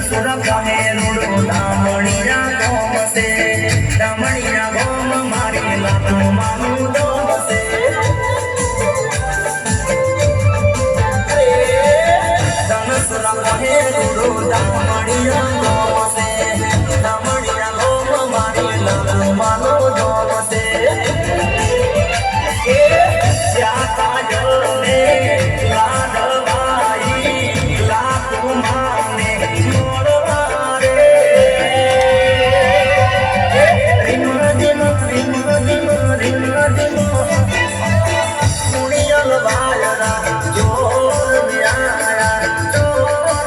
સુર કહે રૂડો દામણીના ગોમ છે દામણીના ગોમ મારી લાતો માનું દોમ છે ધન સુર કહે રૂડો દામણીના